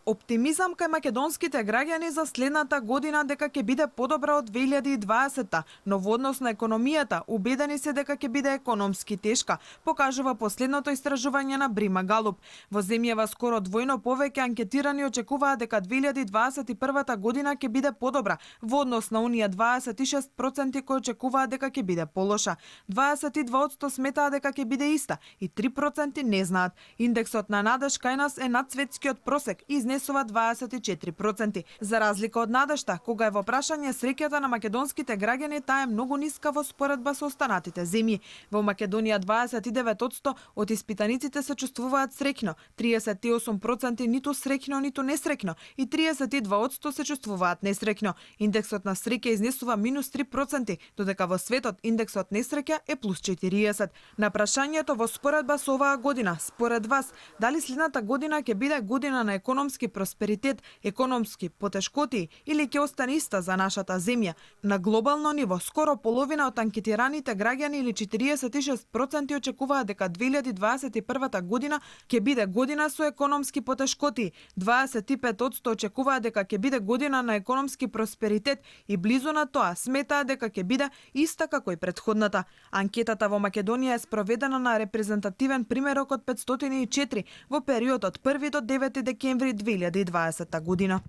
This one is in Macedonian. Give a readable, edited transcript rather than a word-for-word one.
Оптимизам кај македонските граѓани за следната година дека ќе биде подобра од 2020, но во однос на економијата убедени се дека ќе биде економски тешка, покажува последното истражување на Брима Галуп. Во земјава скоро двојно повеќе анкетирани очекуваат дека 2021 година ќе биде подобра во однос на оние 26% кои очекуваат дека ќе биде полоша. 22% сметаат дека ќе биде иста и 3% не знаат. Индексот на надеж кај нас е над светскиот просек и изнесува 24%. За разлика од надежта, кога е во прашање среќата на македонските граѓани, таа е многу ниска во споредба со останатите земји. Во Македонија 29% од испитаниците се чувствуваат среќно, 38% ниту среќно, ниту несреќно и 32% се чувствуваат несреќно. Индексот на среќа изнесува -3%, додека во светот индексот несреќа е +40. На прашањето во споредба со оваа година, според вас, дали следната година ќе биде година на економски просперитет, економски потешкоти или ќе остане иста за нашата земја? На глобално ниво, скоро половина од анкетираните граѓани или 46% очекуваат дека 2021 година ќе биде година со економски потешкоти, 25% очекуваат дека ќе биде година на економски просперитет и близу на тоа сметаат дека ќе биде иста како и претходната. Анкетата во Македонија е спроведена на репрезентативен примерок од 504 во период од 1 до 9 декември 2020 година.